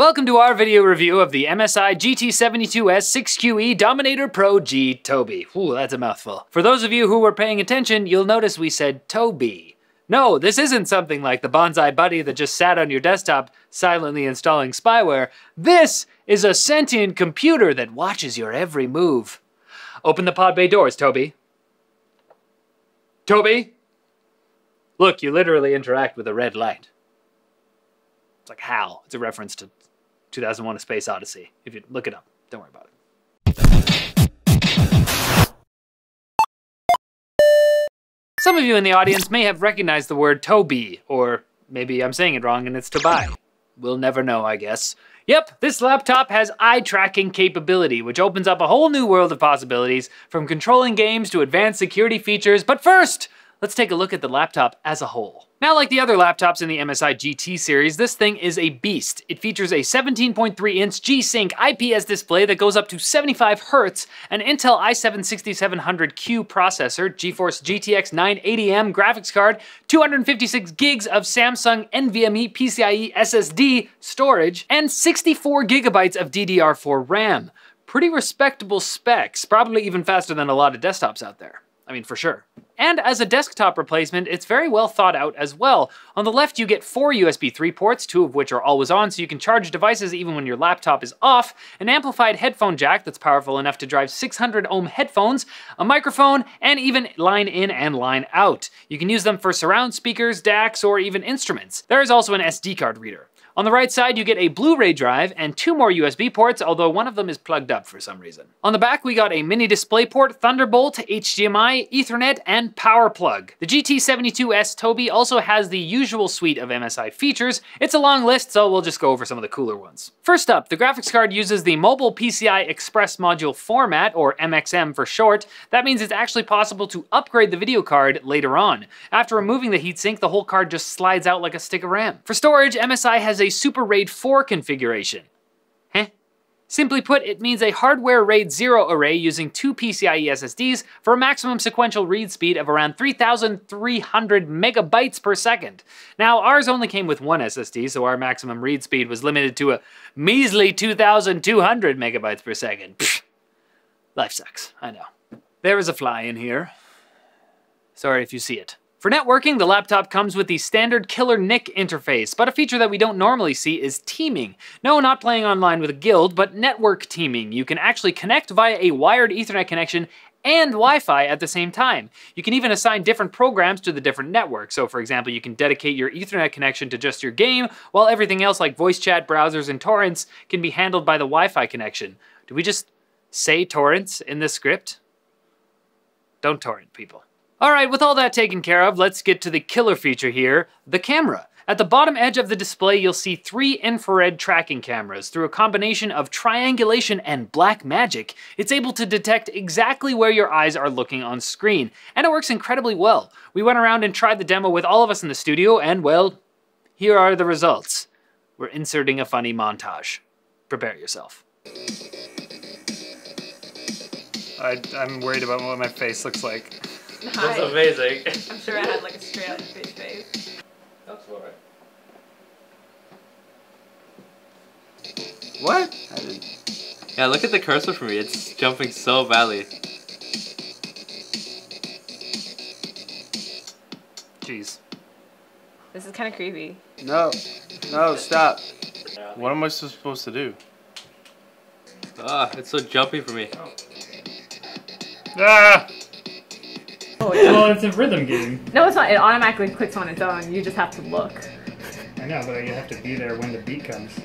Welcome to our video review of the MSI GT72S 6QE Dominator Pro G Tobii. Ooh, that's a mouthful. For those of you who were paying attention, you'll notice we said Tobii. No, this isn't something like the bonsai buddy that just sat on your desktop silently installing spyware. This is a sentient computer that watches your every move. Open the pod bay doors, Tobii. Tobii? Look, you literally interact with a red light. It's like HAL. It's a reference to 2001: A Space Odyssey. If you look it up, don't worry about it. Some of you in the audience may have recognized the word Tobii, or maybe I'm saying it wrong and it's Tobii. We'll never know, I guess. Yep, this laptop has eye tracking capability, which opens up a whole new world of possibilities, from controlling games to advanced security features. But first, let's take a look at the laptop as a whole. Now, like the other laptops in the MSI GT series, this thing is a beast. It features a 17.3-inch G-Sync IPS display that goes up to 75 Hz, an Intel i7-6700Q processor, GeForce GTX 980M graphics card, 256 gigs of Samsung NVMe PCIe SSD storage, and 64 gigabytes of DDR4 RAM. Pretty respectable specs, probably even faster than a lot of desktops out there. I mean, for sure. And as a desktop replacement, it's very well thought out as well. On the left, you get 4 USB 3 ports, 2 of which are always on, so you can charge devices even when your laptop is off, an amplified headphone jack that's powerful enough to drive 600 ohm headphones, a microphone, and even line in and line out. You can use them for surround speakers, DACs, or even instruments. There is also an SD card reader. On the right side, you get a Blu-ray drive and 2 more USB ports, although one of them is plugged up for some reason. On the back, we got a mini DisplayPort, Thunderbolt, HDMI, Ethernet, and power plug. The GT72S Tobii also has the usual suite of MSI features. It's a long list, so we'll just go over some of the cooler ones. First up, the graphics card uses the Mobile PCI Express Module format, or MXM for short. That means it's actually possible to upgrade the video card later on. After removing the heatsink, the whole card just slides out like a stick of RAM. For storage, MSI has a Super RAID 4 configuration. Simply put, it means a hardware RAID 0 array using 2 PCIe SSDs for a maximum sequential read speed of around 3,300 megabytes per second. Now, ours only came with 1 SSD, so our maximum read speed was limited to a measly 2,200 megabytes per second. Pfft. Life sucks, I know. There is a fly in here. Sorry if you see it. For networking, the laptop comes with the standard Killer NIC interface, but a feature that we don't normally see is teaming. No, not playing online with a guild, but network teaming. You can actually connect via a wired Ethernet connection and Wi-Fi at the same time. You can even assign different programs to the different networks. So for example, you can dedicate your Ethernet connection to just your game, while everything else like voice chat, browsers, and torrents can be handled by the Wi-Fi connection. Do we just say torrents in this script? Don't torrent, people. Alright, with all that taken care of, let's get to the killer feature here, the camera. At the bottom edge of the display, you'll see 3 infrared tracking cameras. Through a combination of triangulation and black magic, it's able to detect exactly where your eyes are looking on screen, and it works incredibly well. We went around and tried the demo with all of us in the studio, and well, here are the results. We're inserting a funny montage. Prepare yourself. I'm worried about what my face looks like. That's amazing. I'm sure I had like a straight up fish face. That's alright. What? Yeah, look at the cursor for me. It's jumping so badly. Jeez. This is kind of creepy. No. No, stop. What am I supposed to do? Ah, it's so jumpy for me. Ah! Oh, yeah. Well, it's a rhythm game. No, it's not. It automatically clicks on its own. You just have to look. I know, but you have to be there when the beat comes.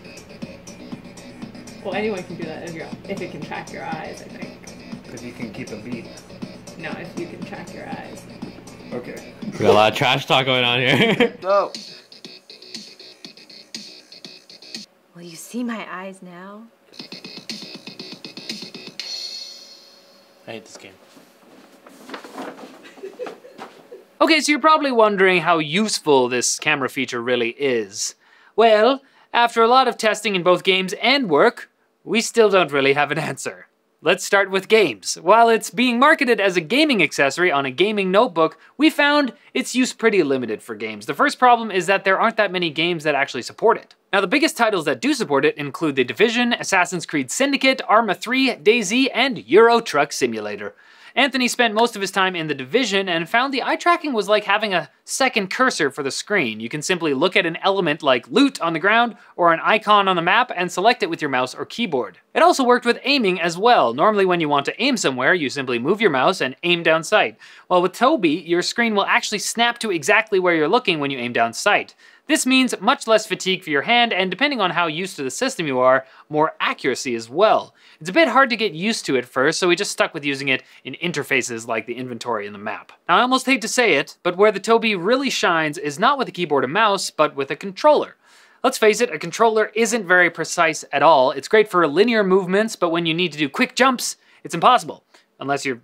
Well, anyone can do that if it can track your eyes, I think. Because you can keep a beat. No, if you can track your eyes. Okay. We got a lot of trash talk going on here. No. Will you see my eyes now? I hate this game. Okay, so you're probably wondering how useful this camera feature really is. Well, after a lot of testing in both games and work, we still don't really have an answer. Let's start with games. While it's being marketed as a gaming accessory on a gaming notebook, we found its use pretty limited for games. The first problem is that there aren't that many games that actually support it. Now, the biggest titles that do support it include The Division, Assassin's Creed Syndicate, Arma 3, DayZ, and Euro Truck Simulator. Anthony spent most of his time in The Division and found the eye tracking was like having a second cursor for the screen. You can simply look at an element like loot on the ground or an icon on the map and select it with your mouse or keyboard. It also worked with aiming as well. Normally when you want to aim somewhere, you simply move your mouse and aim down sight. While with Tobii, your screen will actually snap to exactly where you're looking when you aim down sight. This means much less fatigue for your hand, and depending on how used to the system you are, more accuracy as well. It's a bit hard to get used to at first, so we just stuck with using it in interfaces like the inventory and the map. Now, I almost hate to say it, but where the Tobii really shines is not with a keyboard and mouse, but with a controller. Let's face it, a controller isn't very precise at all. It's great for linear movements, but when you need to do quick jumps, it's impossible. Unless you're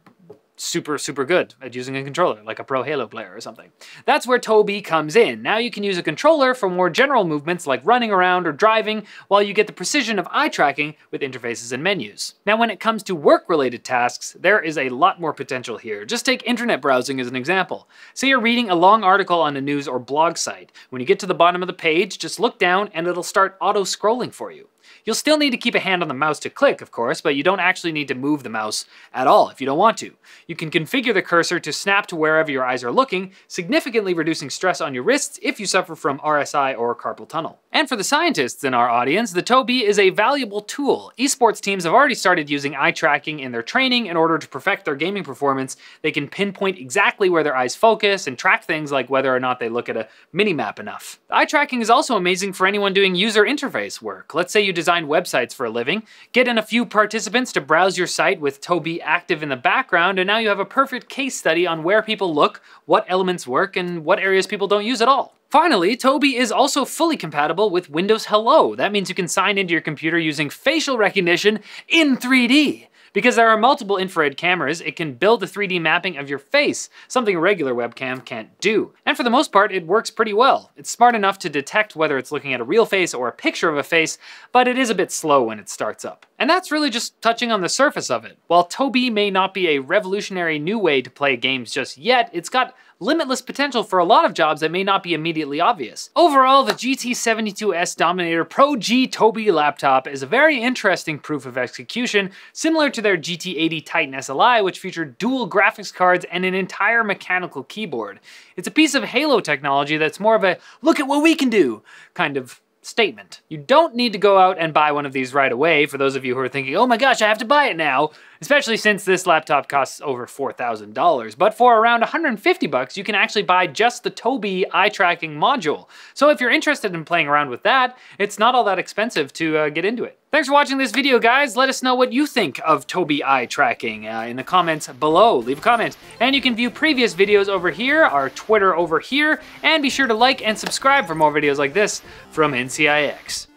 super good at using a controller, like a pro Halo player or something. That's where Tobii comes in. Now you can use a controller for more general movements like running around or driving, while you get the precision of eye tracking with interfaces and menus. Now when it comes to work-related tasks, there is a lot more potential here. Just take internet browsing as an example. Say you're reading a long article on a news or blog site. When you get to the bottom of the page, just look down and it'll start auto-scrolling for you. You'll still need to keep a hand on the mouse to click, of course, but you don't actually need to move the mouse at all if you don't want to. You can configure the cursor to snap to wherever your eyes are looking, significantly reducing stress on your wrists if you suffer from RSI or carpal tunnel. And for the scientists in our audience, the Tobii is a valuable tool. Esports teams have already started using eye tracking in their training in order to perfect their gaming performance. They can pinpoint exactly where their eyes focus and track things like whether or not they look at a mini-map enough. Eye tracking is also amazing for anyone doing user interface work. Let's say you design websites for a living, get in a few participants to browse your site with Tobii active in the background, and now you have a perfect case study on where people look, what elements work, and what areas people don't use at all. Finally, Tobii is also fully compatible with Windows Hello. That means you can sign into your computer using facial recognition in 3D. Because there are multiple infrared cameras, it can build a 3D mapping of your face, something a regular webcam can't do. And for the most part, it works pretty well. It's smart enough to detect whether it's looking at a real face or a picture of a face, but it is a bit slow when it starts up. And that's really just touching on the surface of it. While Tobii may not be a revolutionary new way to play games just yet, it's got limitless potential for a lot of jobs that may not be immediately obvious. Overall, the GT72S Dominator Pro G Tobii laptop is a very interesting proof of execution, similar to their GT80 Titan SLI, which featured dual graphics cards and an entire mechanical keyboard. It's a piece of Halo technology that's more of a look at what we can do kind of statement. You don't need to go out and buy one of these right away for those of you who are thinking, oh my gosh, I have to buy it now, especially since this laptop costs over $4,000. But for around $150, you can actually buy just the Tobii eye tracking module. So if you're interested in playing around with that, it's not all that expensive to get into it. Thanks for watching this video, guys. Let us know what you think of Tobii eye tracking in the comments below. Leave a comment. And you can view previous videos over here, our Twitter over here, and be sure to like and subscribe for more videos like this from NCIX.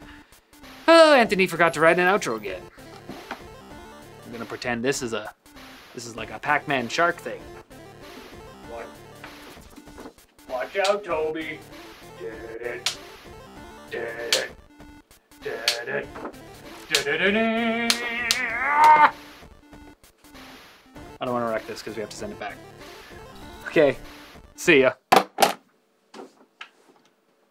Oh, Anthony forgot to write an outro again. I'm gonna pretend this is like a Pac-Man shark thing. What? Watch out, Tobii. Did it. Did it. Did it. I don't want to wreck this because we have to send it back. Okay, see ya.